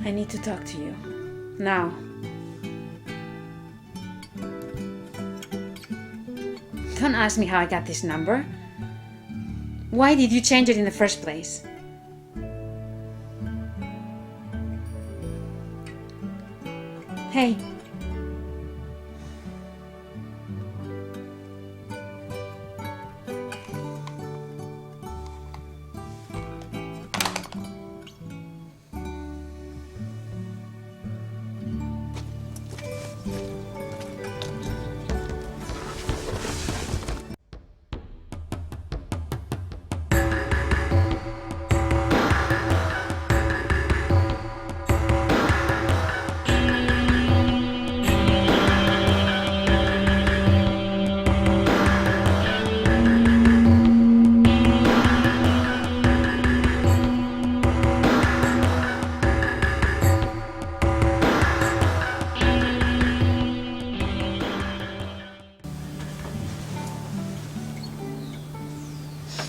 I need to talk to you. Now. Don't ask me how I got this number. Why did you change it in the first place? Hey.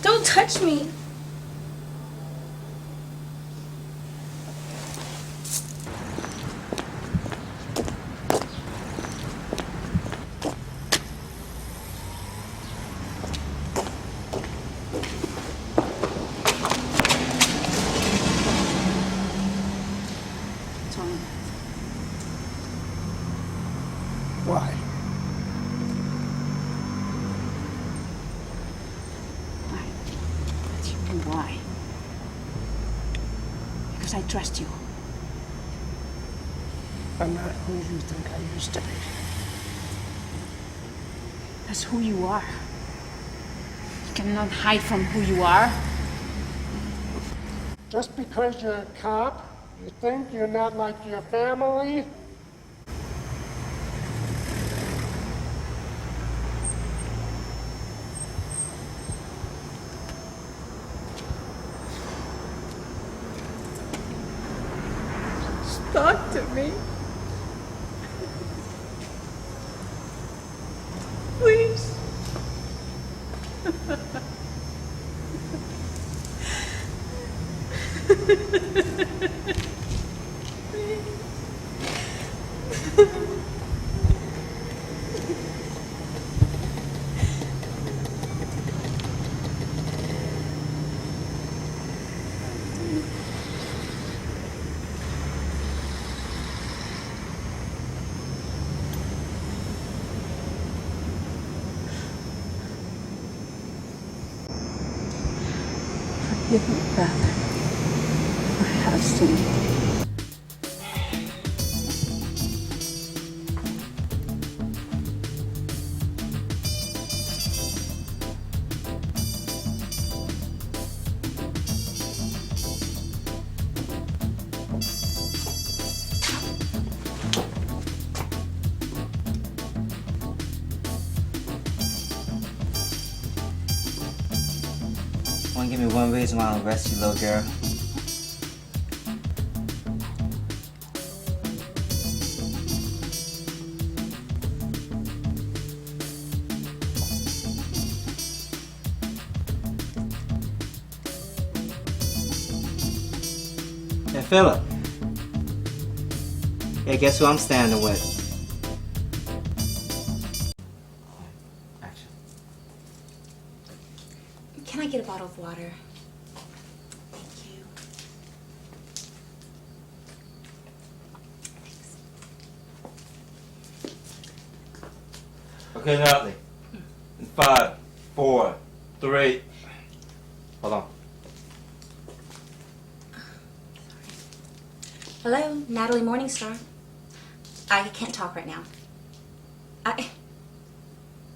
Don't touch me! Tom. Why? What do you mean, why? Because I trust you. I'm not who you think I used to be. That's who you are. You cannot hide from who you are. Just because you're a cop, you think you're not like your family? Talk to me. Please. Forgive me, brother. I have sinned. Wanna give me one reason why I'll arrest you, little girl? Hey, Philip. Hey, guess who I'm standing with? Action. Can I get a bottle of water? Thank you. Okay, Natalie. In 5, 4, 3. Hold on. Hello, Natalie Morningstar. I can't talk right now.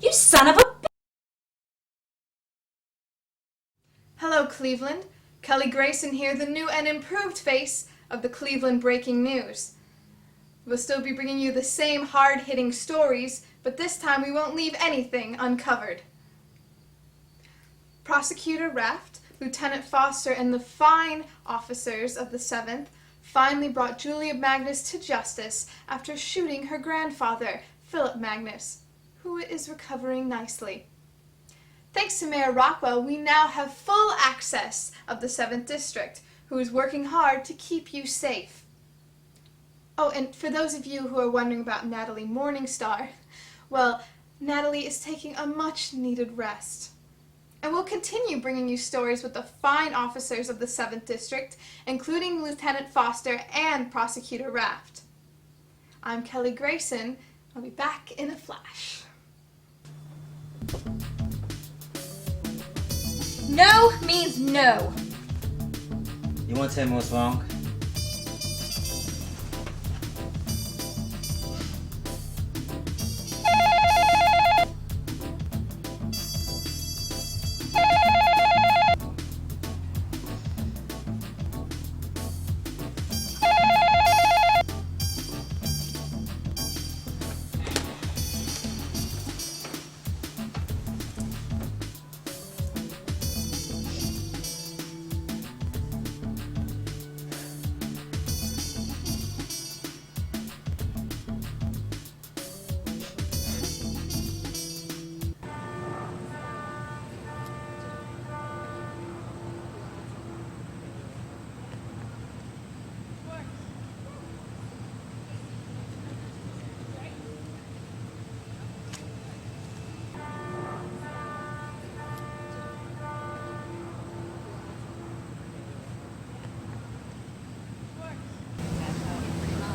You son of a b-! Hello, Cleveland. Kelly Grayson here, the new and improved face of the Cleveland Breaking News. We'll still be bringing you the same hard-hitting stories, but this time we won't leave anything uncovered. Prosecutor Raft, Lieutenant Foster, and the fine officers of the 7th finally brought Julia Magnus to justice after shooting her grandfather, Philip Magnus, who is recovering nicely. Thanks to Mayor Rockwell, we now have full access of the 7th District, who is working hard to keep you safe. Oh, and for those of you who are wondering about Natalie Morningstar, well, Natalie is taking a much-needed rest. And we'll continue bringing you stories with the fine officers of the 7th District, including Lieutenant Foster and Prosecutor Raft. I'm Kelly Grayson. I'll be back in a flash. No means no. You want to tell me what's wrong?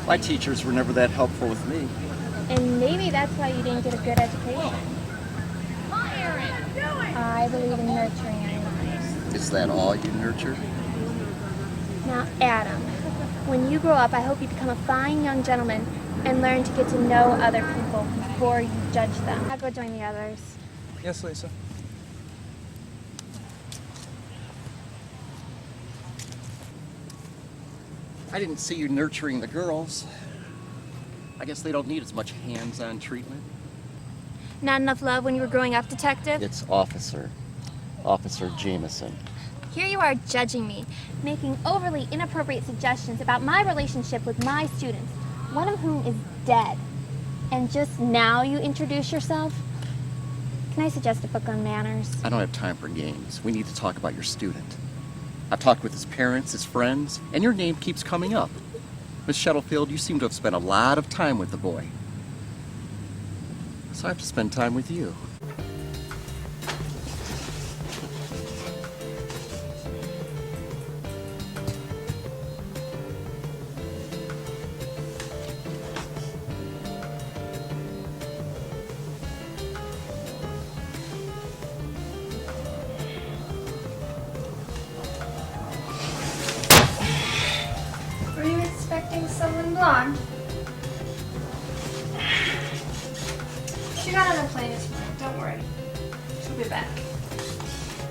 My teachers were never that helpful with me. And maybe that's why you didn't get a good education. I believe in nurturing animals. Is that all you nurture? Now, Adam, when you grow up, I hope you become a fine young gentleman and learn to get to know other people before you judge them. I'll go join the others. Yes, Lisa. I didn't see you nurturing the girls. I guess they don't need as much hands-on treatment. Not enough love when you were growing up, Detective? It's Officer Jameson. Here you are judging me, making overly inappropriate suggestions about my relationship with my students, one of whom is dead. And just now you introduce yourself? Can I suggest a book on manners? I don't have time for games. We need to talk about your student. I've talked with his parents, his friends, and your name keeps coming up. Miss Shuttlefield, you seem to have spent a lot of time with the boy. So I have to spend time with you. Were you expecting someone blonde? She got on a plane this morning, don't worry. She'll be back.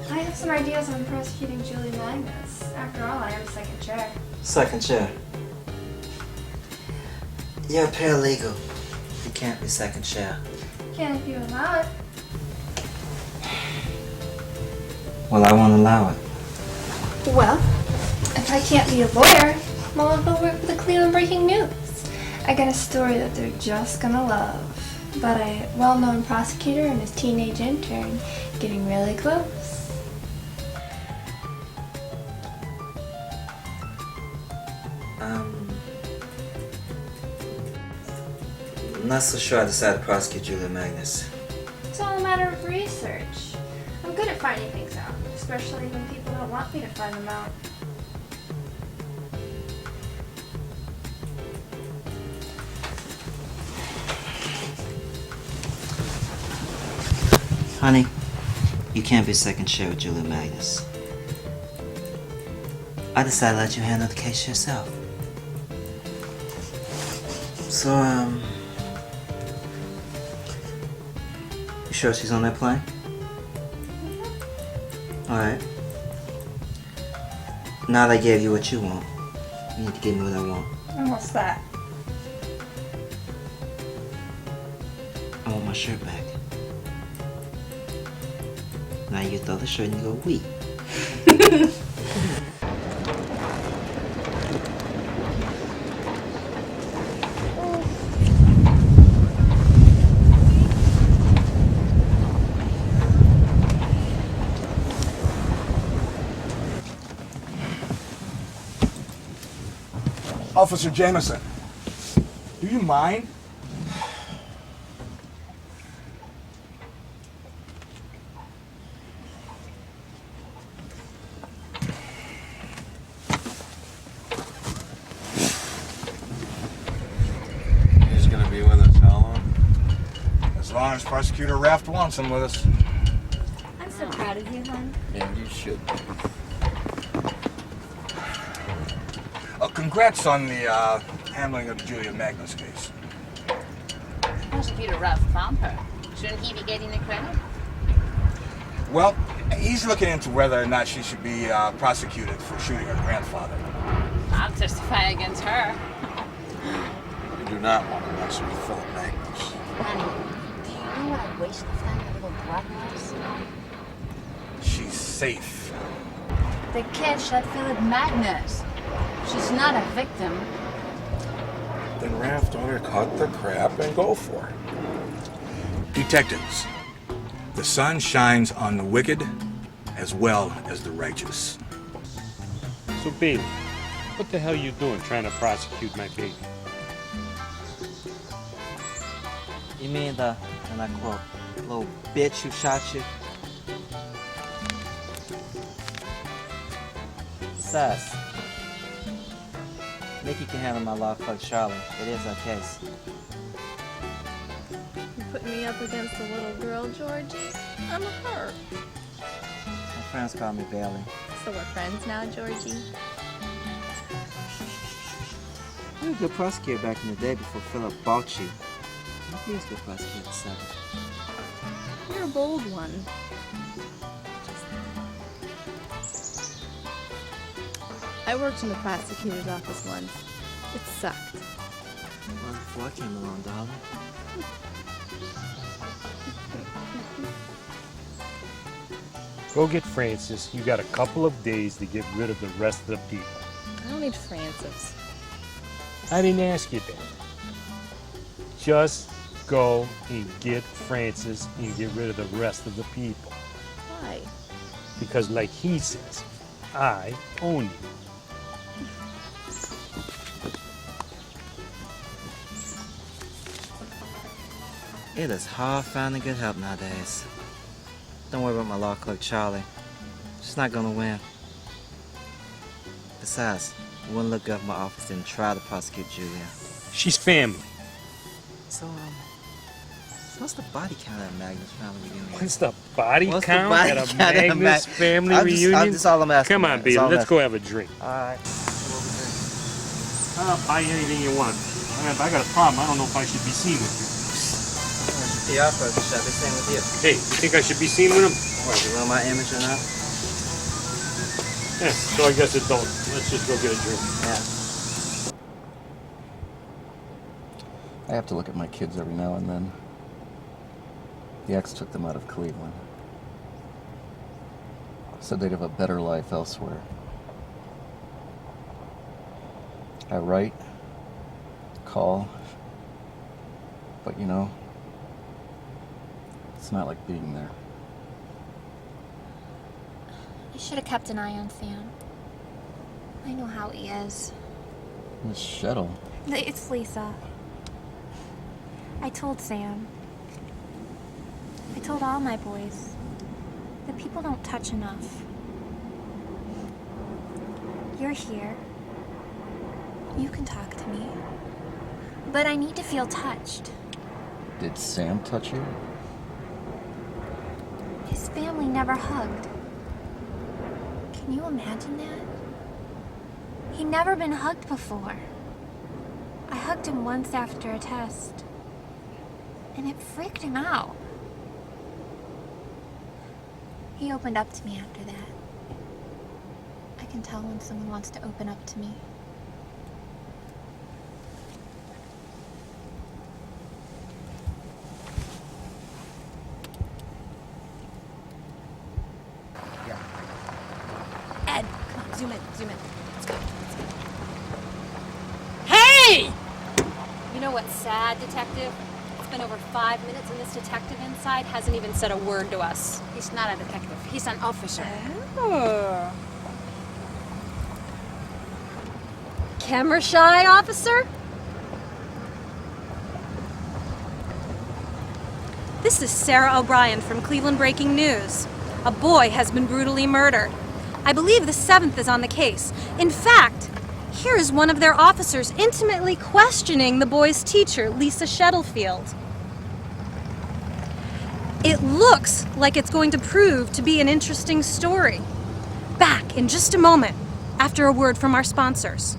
I have some ideas on prosecuting Julie Magnus. After all, I am second chair. Second chair. You're a paralegal. You can't be second chair. Can if you allow it. Well, I won't allow it. Well, if I can't be a lawyer, well, I'll go work for the Cleveland Breaking News. I got a story that they're just gonna love. About a well-known prosecutor and his teenage intern getting really close. I'm not so sure I decided to prosecute Julia Magnus. It's all a matter of research. I'm good at finding things out, especially when people don't want me to find them out. Honey, you can't be second chair with Julia Magnus. I decided to let you handle the case yourself. So, you sure she's on that plane? Alright. Now that I gave you what you want, you need to give me what I want. And what's that? I want my shirt back. Now you throw the shirt and you go, wee. Officer Jameson, you mind? He's gonna be with us how long? As long as Prosecutor Raft wants him with us. I'm so proud of you, hon. And you should. Congrats on the handling of the Julia Magnus case. Prosecutor Ralph found her. Shouldn't he be getting the credit? Well, he's looking into whether or not she should be prosecuted for shooting her grandfather. I'll testify against her. You do not want to mess with Philip Magnus. Honey, do you know what a waste of that little blood was? She's safe. The kid shot Philip Magnus. She's not a victim. Then Raft ought to cut the crap and go for it. Detectives, the sun shines on the wicked as well as the righteous. So, baby, what the hell you doing trying to prosecute my baby? You mean the, and I quote, little bitch who shot you? Sus. Nikki can handle my law clerk Charlie. It is our case. You're putting me up against a little girl, Georgie. I'm hurt. My friends call me Bailey. So we're friends now, Georgie? You were a good prosecutor back in the day before Philip bought you. He was a good prosecutor at 7. You're a bold one. I worked in the prosecutor's office once. It sucked. Well, before I came along, darling. Go get Francis. You got a couple of days to get rid of the rest of the people. I don't need Francis. I didn't ask you that. Just go and get Francis and get rid of the rest of the people. Why? Because like he says, I own you. It is hard finding good help nowadays. Don't worry about my law clerk Charlie. She's not gonna win. Besides, it wouldn't look good if my office didn't try to prosecute Julia. She's family. So, what's the body count at Magnus family reunion? What's the body What's the count body at a count at a Magnus family reunion? That's all I'm asking. Come on, man. baby, That's all I'm let's asking. go have a drink. Alright. Buy anything you want. I got a problem. I don't know if I should be seen with you. The offer, shall be same with you. Hey, you think I should be seen with him? What, you know my image or not? Yeah, so I guess it don't. Let's just go get a drink. Yeah. I have to look at my kids every now and then. The ex took them out of Cleveland. Said they'd have a better life elsewhere. I write, call, but you know, it's not like being there. I should have kept an eye on Sam. I know how he is. Miss Shettle. It's Lisa. I told Sam. I told all my boys that people don't touch enough. You're here. You can talk to me. But I need to feel touched. Did Sam touch you? His family never hugged. Can you imagine that? He'd never been hugged before. I hugged him once after a test, and it freaked him out. He opened up to me after that. I can tell when someone wants to open up to me. Ed, come on, zoom in, zoom in. Let's go, let's go. Hey! You know what's sad, Detective? It's been over 5 minutes and this detective inside hasn't even said a word to us. He's not a detective. He's an officer. Oh. Camera shy, officer? This is Sarah O'Brien from Cleveland Breaking News. A boy has been brutally murdered. I believe the 7th is on the case. In fact, here is one of their officers intimately questioning the boy's teacher, Lisa Shettlefield. It looks like it's going to prove to be an interesting story. Back in just a moment, after a word from our sponsors.